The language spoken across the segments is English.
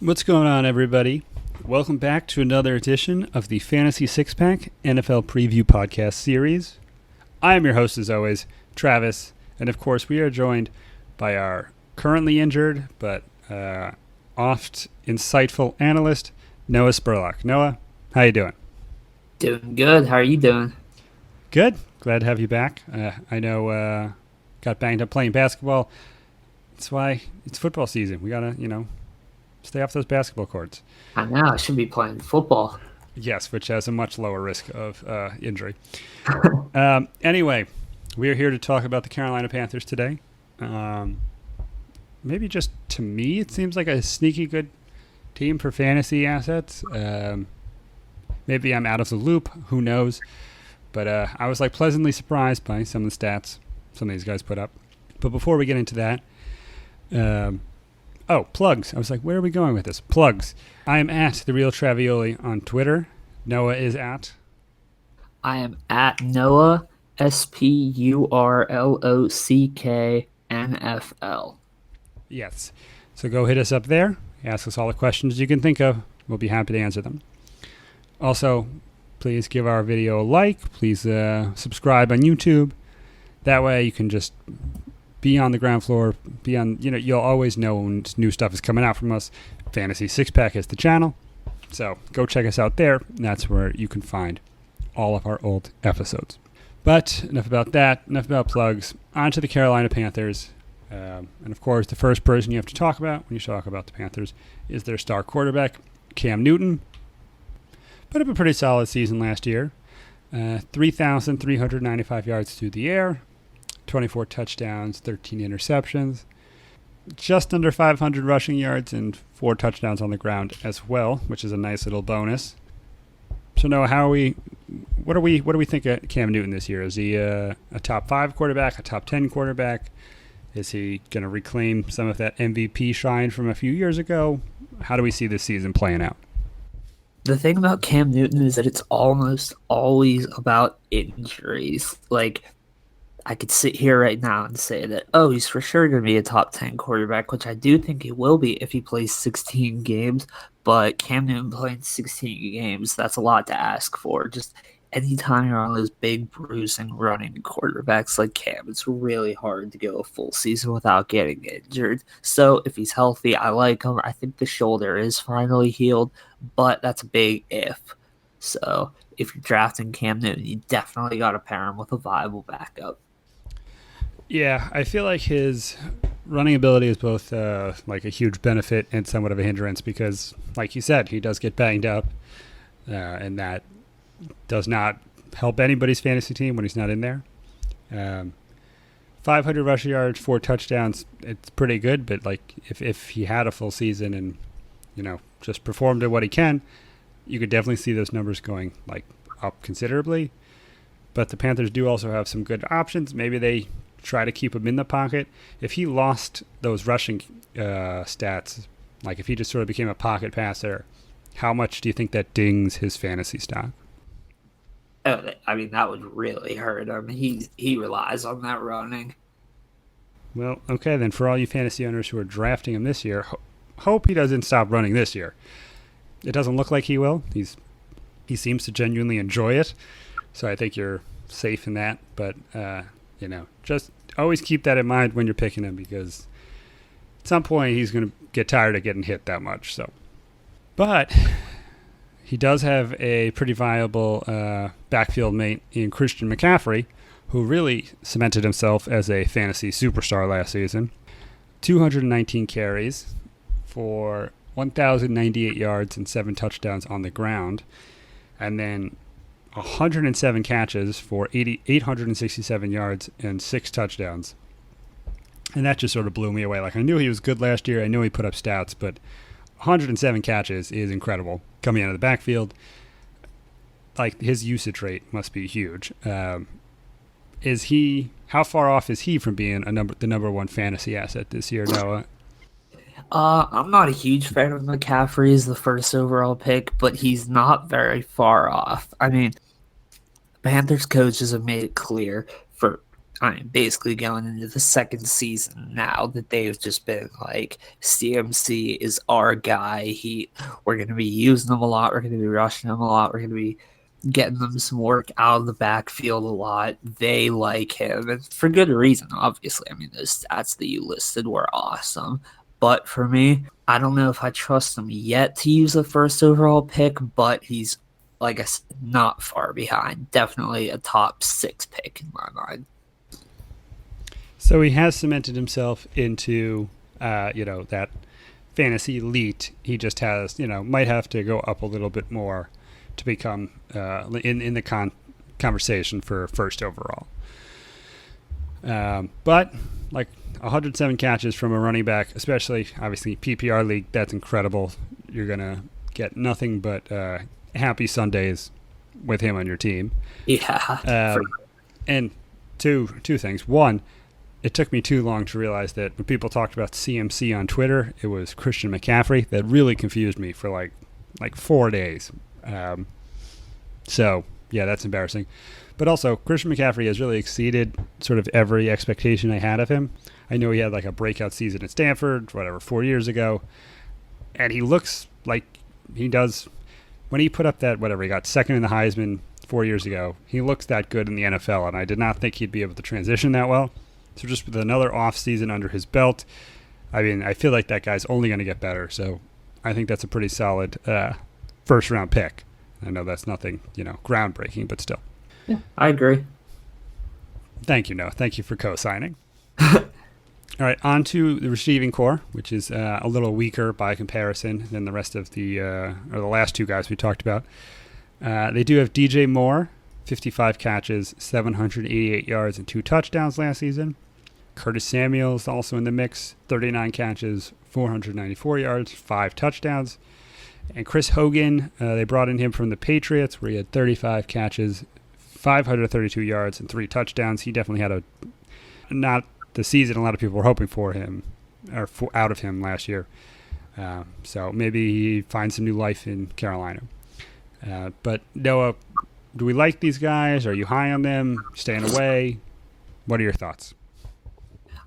What's going on, everybody? Welcome back to another edition of the Fantasy Six-Pack NFL Preview Podcast Series. I am your host, as always, Travis, and of course, we are joined by our currently injured but oft insightful analyst, Noah Spurlock. Noah, how you doing? Doing good. How are you doing? Good. Glad to have you back. I know got banged up playing basketball. That's why it's football season. We gotta, stay off those basketball courts. I know. I should be playing football. Yes, which has a much lower risk of injury. Anyway, we are here to talk about the Carolina Panthers today. Maybe just to me, it seems like a sneaky good team for fantasy assets. Maybe I'm out of the loop. Who knows? But I was pleasantly surprised by some of the stats some of these guys put up. But before we get into that, plugs. I was like, where are we going with this? Plugs. I am at The Real Travioli on Twitter. Noah is at? I am at Noah, Spurlock NFL. Yes. So go hit us up there. Ask us all the questions you can think of. We'll be happy to answer them. Also, please give our video a like. Please subscribe on YouTube. That way you can just be on the ground floor. You'll always know when new stuff is coming out from us. Fantasy Six-Pack is the channel. So go check us out there. That's where you can find all of our old episodes. But enough about that. Enough about plugs. On to the Carolina Panthers. And of course, the first person you have to talk about when you talk about the Panthers is their star quarterback, Cam Newton. Put up a pretty solid season last year. 3,395 yards through the air. 24 touchdowns, 13 interceptions, just under 500 rushing yards, and 4 touchdowns on the ground as well, which is a nice little bonus. So, Noah, what do we think of Cam Newton this year? Is he a top 5 quarterback, a top 10 quarterback? Is he going to reclaim some of that MVP shine from a few years ago? How do we see this season playing out? The thing about Cam Newton is that it's almost always about injuries. I could sit here right now and say that, he's for sure going to be a top 10 quarterback, which I do think he will be if he plays 16 games. But Cam Newton playing 16 games, that's a lot to ask for. Just anytime you're on those big, bruising, running quarterbacks like Cam, it's really hard to go a full season without getting injured. So if he's healthy, I like him. I think the shoulder is finally healed, but that's a big if. So if you're drafting Cam Newton, you definitely got to pair him with a viable backup. Yeah, I feel like his running ability is both a huge benefit and somewhat of a hindrance because, like you said, he does get banged up, and that does not help anybody's fantasy team when he's not in there. 500 rushing yards, 4 touchdowns, it's pretty good, but if he had a full season and just performed at what he can, you could definitely see those numbers going up considerably. But the Panthers do also have some good options. Maybe they try to keep him in the pocket. If he lost those rushing stats, if he just sort of became a pocket passer, how much do you think that dings his fantasy stock? I mean, that would really hurt him. He relies on that running. Well, okay, then for all you fantasy owners who are drafting him this year, hope he doesn't stop running this year. It doesn't look like he will. He seems to genuinely enjoy it, so I think you're safe in that. But just always keep that in mind when you're picking him because at some point he's going to get tired of getting hit that much. But he does have a pretty viable backfield mate in Christian McCaffrey, who really cemented himself as a fantasy superstar last season. 219 carries for 1,098 yards and 7 touchdowns on the ground. And then 107 catches for 867 yards and 6 touchdowns. And that just sort of blew me away. I knew he was good last year. I knew he put up stats, but 107 catches is incredible coming out of the backfield. His usage rate must be huge. How far off is he from being the number one fantasy asset this year, Noah? I'm not a huge fan of McCaffrey as the first overall pick, but he's not very far off. I mean, Panthers coaches have made it clear basically going into the second season now that they've just been like, CMC is our guy. We're going to be using him a lot. We're going to be rushing him a lot. We're going to be getting them some work out of the backfield a lot. They like him, and for good reason, obviously. I mean, those stats that you listed were awesome. But for me, I don't know if I trust him yet to use the first overall pick, but he's, like I said, not far behind. Definitely a top 6 pick in my mind. So he has cemented himself into, that fantasy elite. He just has, might have to go up a little bit more to become in the conversation for first overall. But like 107 catches from a running back, especially obviously PPR league, that's incredible. You're gonna get nothing but happy Sundays with him on your team. Yeah. And two things. One, it took me too long to realize that when people talked about CMC on Twitter, it was Christian McCaffrey. That really confused me for like 4 days. So yeah, that's embarrassing. But also, Christian McCaffrey has really exceeded sort of every expectation I had of him. I know he had like a breakout season at Stanford, 4 years ago, and he looks like he does when he put up that he got second in the Heisman 4 years ago. He looks that good in the NFL, and I did not think he'd be able to transition that well. So just with another off season under his belt, I mean, I feel like that guy's only going to get better. So I think that's a pretty solid first round pick. I know that's nothing, groundbreaking, but still. Yeah, I agree. Thank you, Noah. Thank you for co-signing. All right, on to the receiving core, which is a little weaker by comparison than the rest of the last two guys we talked about. They do have DJ Moore, 55 catches, 788 yards, and 2 touchdowns last season. Curtis Samuel's also in the mix, 39 catches, 494 yards, 5 touchdowns. And Chris Hogan, they brought in him from the Patriots, where he had 35 catches, 532 yards, and 3 touchdowns. He definitely had not the season a lot of people were hoping for him, or out of him last year. So maybe he finds some new life in Carolina. But Noah, do we like these guys? Are you high on them? Staying away? What are your thoughts?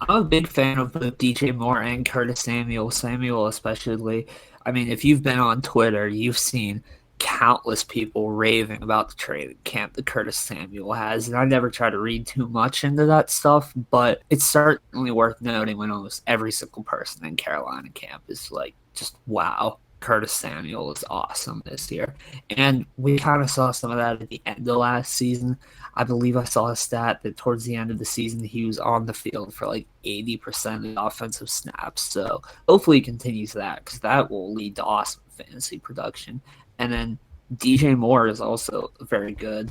I'm a big fan of both DJ Moore and Curtis Samuel. Samuel especially. I mean, if you've been on Twitter, you've seen countless people raving about the training camp that Curtis Samuel has, and I never try to read too much into that stuff, but it's certainly worth noting when almost every single person in Carolina camp is like, just wow, Curtis Samuel is awesome this year. And we kind of saw some of that at the end of last season. I believe I saw a stat that towards the end of the season, he was on the field for like 80% of the offensive snaps. So hopefully he continues that, because that will lead to awesome fantasy production. And then DJ Moore is also very good.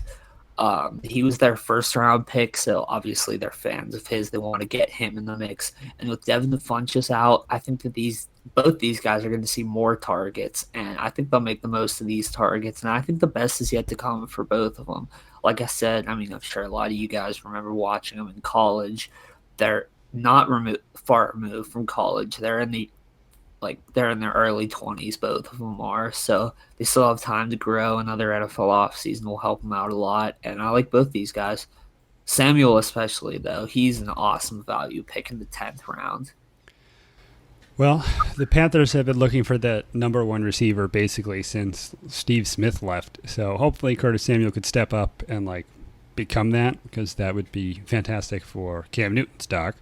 He was their first round pick, so obviously they're fans of his. They want to get him in the mix. And with Devin Funchess out, I think that both these guys are going to see more targets, and I think they'll make the most of these targets. And I think the best is yet to come for both of them. Like I said, I mean, I'm sure a lot of you guys remember watching them in college. They're not far removed from college. They're in their early 20s, both of them are. So they still have time to grow. Another NFL offseason will help them out a lot. And I like both these guys. Samuel especially, though. He's an awesome value pick in the 10th round. Well, the Panthers have been looking for that number one receiver basically since Steve Smith left. So hopefully Curtis Samuel could step up and become that, because that would be fantastic for Cam Newton's stock.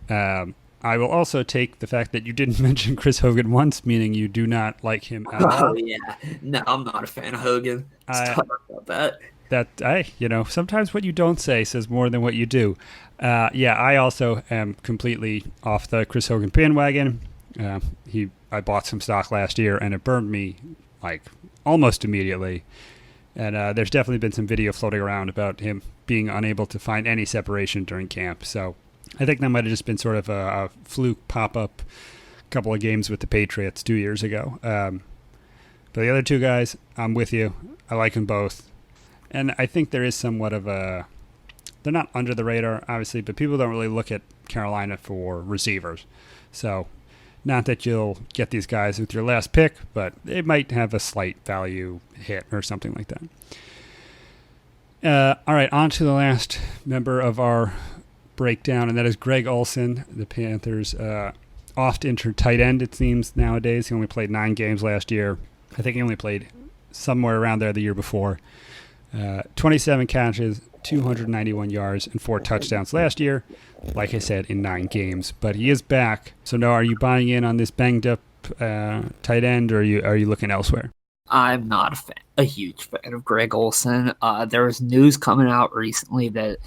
I will also take the fact that you didn't mention Chris Hogan once, meaning you do not like him at all. Oh, yeah. No, I'm not a fan of Hogan. Let's talk about that. Sometimes what you don't say says more than what you do. I also am completely off the Chris Hogan bandwagon. I bought some stock last year, and it burned me almost immediately. And there's definitely been some video floating around about him being unable to find any separation during camp. So I think that might have just been sort of a fluke pop-up couple of games with the Patriots 2 years ago. But the other two guys, I'm with you. I like them both. And I think there is somewhat of they're not under the radar, obviously, but people don't really look at Carolina for receivers. So not that you'll get these guys with your last pick, but they might have a slight value hit or something like that. All right, on to the last member of our breakdown, and that is Greg Olsen, the Panthers' oft-injured tight end, it seems, nowadays. He only played 9 games last year. I think he only played somewhere around there the year before. 27 catches, 291 yards, and 4 touchdowns last year, like I said, in 9 games. But he is back. So, Noah, are you buying in on this banged-up tight end, or are you looking elsewhere? I'm not a huge fan of Greg Olsen. There was news coming out recently that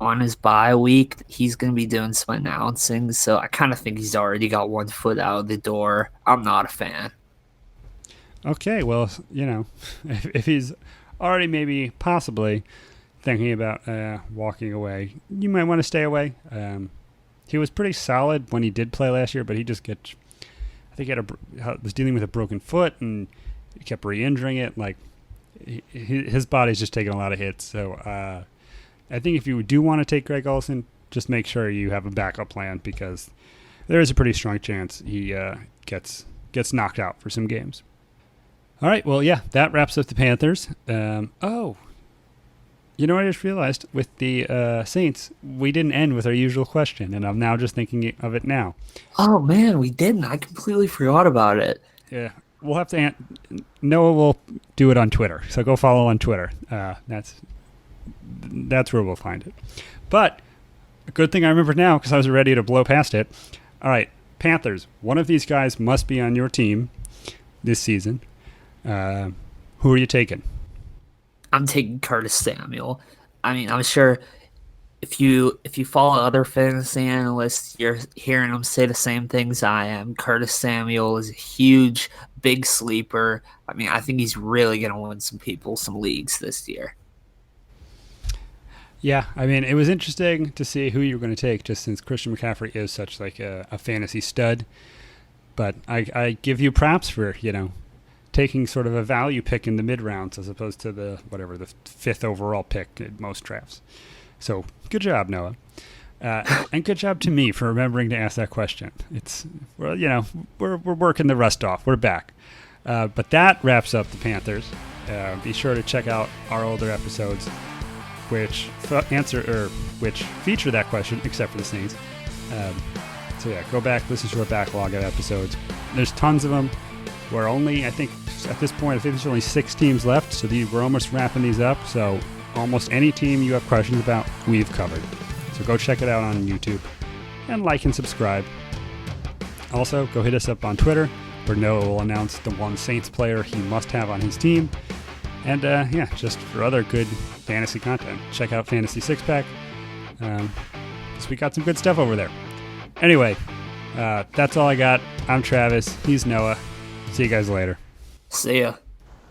on his bye week, he's going to be doing some announcing. So I kind of think he's already got one foot out of the door. I'm not a fan. Okay, well, if he's already maybe possibly thinking about walking away, you might want to stay away. He was pretty solid when he did play last year, but he just I think he was dealing with a broken foot and he kept re-injuring it. Like his body's just taking a lot of hits. So I think if you do want to take Greg Olsen, just make sure you have a backup plan because there is a pretty strong chance he gets knocked out for some games. All right, well, yeah, that wraps up the Panthers. You know what I just realized? With the Saints, we didn't end with our usual question, and I'm now just thinking of it now. Oh, man, we didn't. I completely forgot about it. Yeah, we'll have to Noah will do it on Twitter, so go follow on Twitter. That's where we'll find it. But a good thing I remember now because I was ready to blow past it. All right, Panthers, one of these guys must be on your team this season. Who are you taking? I'm taking Curtis Samuel. I mean, I'm sure if you follow other fantasy analysts, you're hearing them say the same things I am. Curtis Samuel is a huge, big sleeper. I mean, I think he's really going to win some leagues this year. Yeah, I mean, it was interesting to see who you were going to take just since Christian McCaffrey is such like a fantasy stud. But I give you props for, taking sort of a value pick in the mid-rounds as opposed to the 5th overall pick in most drafts. So good job, Noah. And good job to me for remembering to ask that question. We're working the rust off. We're back. But that wraps up the Panthers. Be sure to check out our older episodes which feature that question, except for the Saints. So yeah, go back, listen to our backlog of episodes. There's tons of them. We're only, I think, at this point, there's only 6 teams left, so we're almost wrapping these up. So almost any team you have questions about, we've covered. So go check it out on YouTube and like and subscribe. Also, go hit us up on Twitter, where Noah will announce the one Saints player he must have on his team. And just for other good fantasy content, check out Fantasy Six Pack. So we got some good stuff over there. Anyway, that's all I got. I'm Travis. He's Noah. See you guys later. See ya.